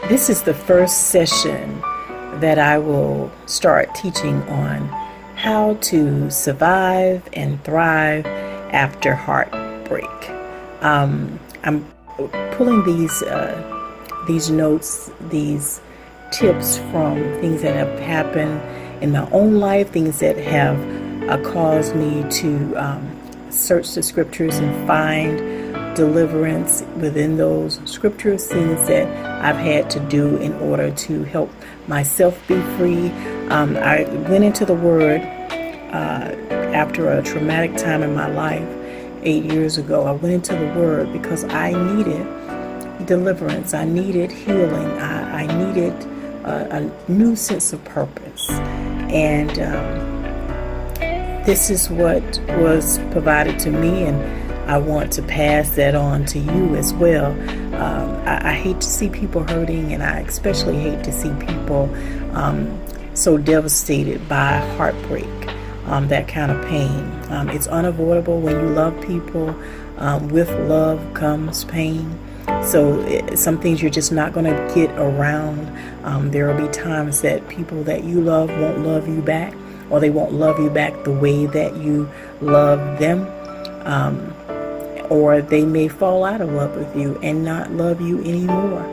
This is the first session that I will start teaching on how to survive and thrive after heartbreak. I'm pulling these notes, these tips from things that have happened in my own life, things that have caused me to search the scriptures and find deliverance within those scriptures, things that I've had to do in order to help myself be free. I went into the Word after a traumatic time in my life 8 years ago. I went into the Word because I needed deliverance. I needed healing. I needed a new sense of purpose. And this is what was provided to me, and I want to pass that on to you as well. I hate to see people hurting, and I especially hate to see people so devastated by heartbreak, that kind of pain. It's unavoidable when you love people. With love comes pain. So some things you're just not going to get around. There will be times that people that you love won't love you back, or they won't love you back the way that you love them. Or they may fall out of love with you and not love you anymore.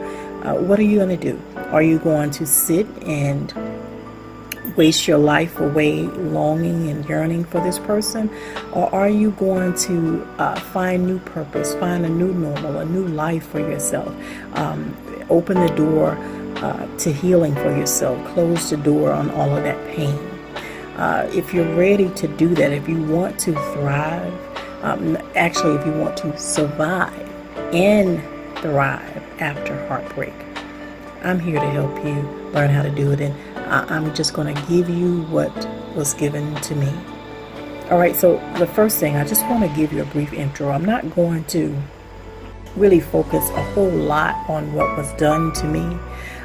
What are you going to do? Are you going to sit and waste your life away longing and yearning for this person? Or are you going to find new purpose, find a new normal, a new life for yourself? Open the door to healing for yourself. Close the door on all of that pain. If you're ready to do that, if you want to thrive, actually, if you want to survive and thrive after heartbreak, I'm here to help you learn how to do it. And I'm just going to give you what was given to me. All right, so the first thing, I just want to give you a brief intro. I'm not going to really focus a whole lot on what was done to me.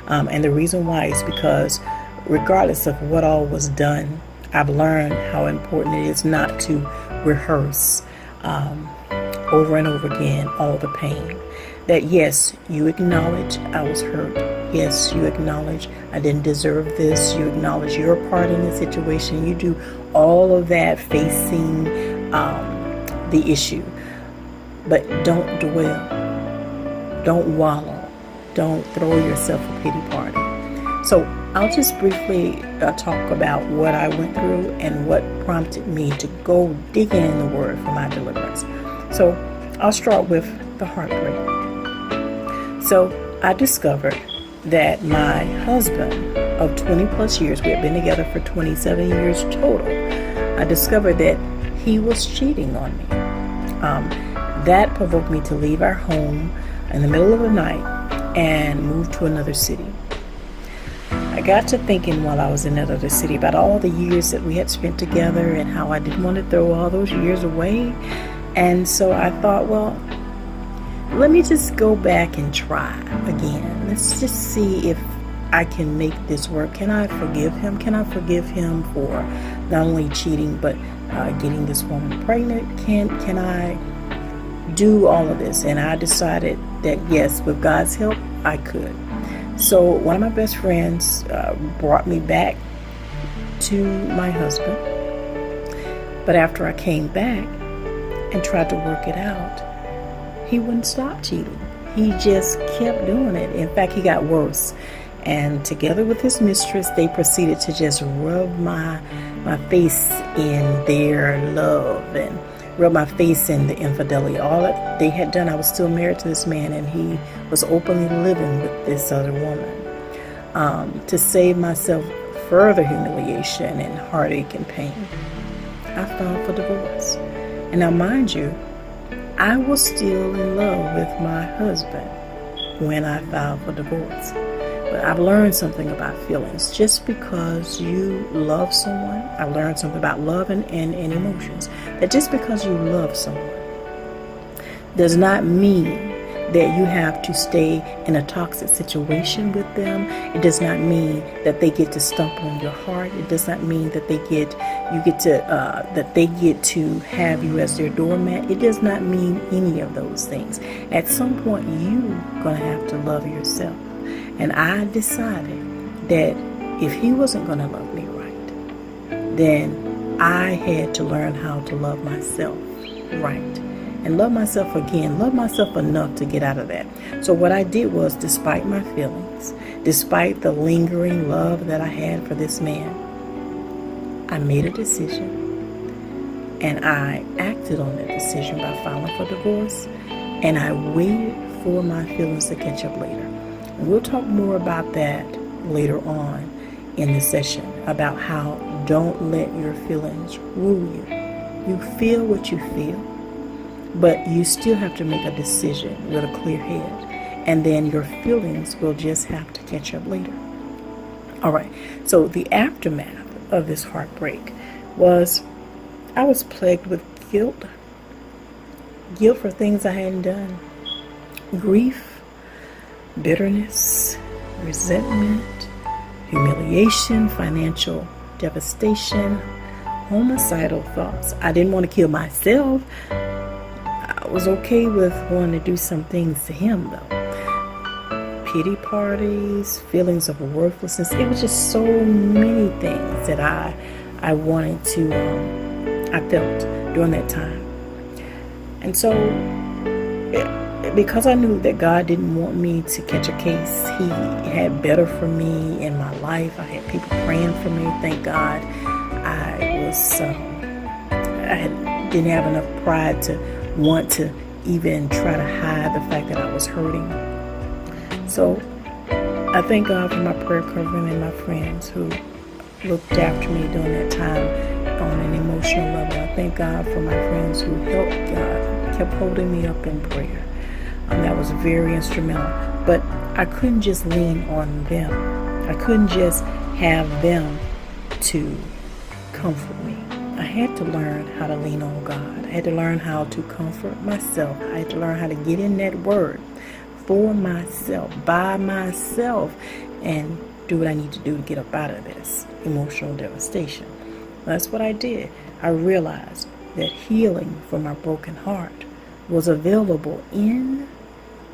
And the reason why is because regardless of what all was done, I've learned how important it is not to rehearse over and over again all the pain. That yes, you acknowledge I was hurt. Yes, you acknowledge I didn't deserve this. You acknowledge your part in the situation. You do all of that facing the issue. But don't dwell. Don't wallow. Don't throw yourself a pity party. So I'll just briefly talk about what I went through and what prompted me to go digging in the Word for my deliverance. So I'll start with the heartbreak. So I discovered that my husband of 20 plus years, we had been together for 27 years total, I discovered that he was cheating on me. That provoked me to leave our home in the middle of the night and move to another city. I got to thinking while I was in that other city about all the years that we had spent together and how I didn't want to throw all those years away. And so I thought, well, let me just go back and try again. Let's just see if I can make this work. Can I forgive him? Can I forgive him for not only cheating, but getting this woman pregnant? Can I do all of this? And I decided that yes, with God's help, I could. So one of my best friends brought me back to my husband. But after I came back and tried to work it out, he wouldn't stop cheating. He just kept doing it. In fact, he got worse. And together with his mistress, they proceeded to just rub my face in their love and rub my face in the infidelity. All that they had done, I was still married to this man, and he was openly living with this other woman. To save myself further humiliation and heartache and pain, I filed for divorce. And now, mind you, I was still in love with my husband when I filed for divorce. But I've learned something about feelings. Just because you love someone, I've learned something about love and emotions. That just because you love someone does not mean that you have to stay in a toxic situation with them. It does not mean that they get to stomp on your heart. It does not mean that they get to have you as their doormat. It does not mean any of those things. At some point, you're gonna have to love yourself. And I decided that if he wasn't going to love me right, then I had to learn how to love myself right. And love myself again, love myself enough to get out of that. So what I did was, despite my feelings, despite the lingering love that I had for this man, I made a decision. And I acted on that decision by filing for divorce. And I waited for my feelings to catch up later. And we'll talk more about that later on in the session, about how don't let your feelings rule you. You feel what you feel, but you still have to make a decision with a clear head. And then your feelings will just have to catch up later. All right, so the aftermath of this heartbreak was I was plagued with guilt for things I hadn't done, grief, bitterness, resentment, humiliation, financial devastation, homicidal thoughts. I didn't want to kill myself. I was okay with wanting to do some things to him, though. Pity parties, feelings of worthlessness. It was just so many things that I wanted to, I felt during that time. And so, because I knew that God didn't want me to catch a case, He had better for me in my life. I had people praying for me. Thank God. Didn't have enough pride to want to even try to hide the fact that I was hurting. So I thank God for my prayer covering and my friends who looked after me during that time on an emotional level. I thank God for my friends who helped God, kept holding me up in prayer. That was very instrumental. But I couldn't just lean on them. I couldn't just have them to comfort me. I had to learn how to lean on God. I had to learn how to comfort myself. I had to learn how to get in that word for myself, by myself, and do what I need to do to get up out of this emotional devastation. That's what I did. I realized that healing for my broken heart was available in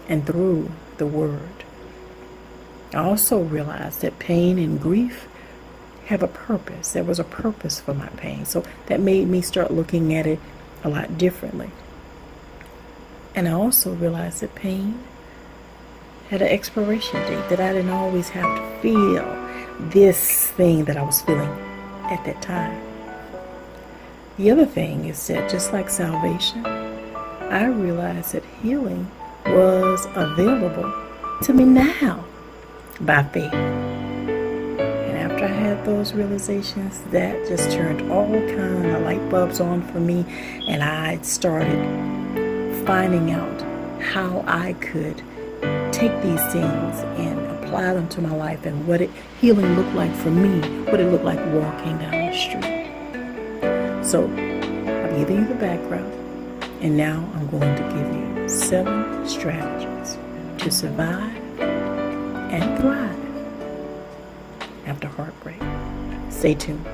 and through the Word. I also realized that pain and grief have a purpose. There was a purpose for my pain. So that made me start looking at it a lot differently. And I also realized that pain had an expiration date, that I didn't always have to feel this thing that I was feeling at that time. The other thing is that just like salvation, I realized that healing was available to me now by faith. And after I had those realizations, that just turned all kinds of light bulbs on for me, and I started finding out how I could take these things and apply them to my life, and what healing looked like for me, what it looked like walking down the street. So I've given you the background, and now I'm going to give you 7 strategies to survive and thrive after heartbreak. Stay tuned.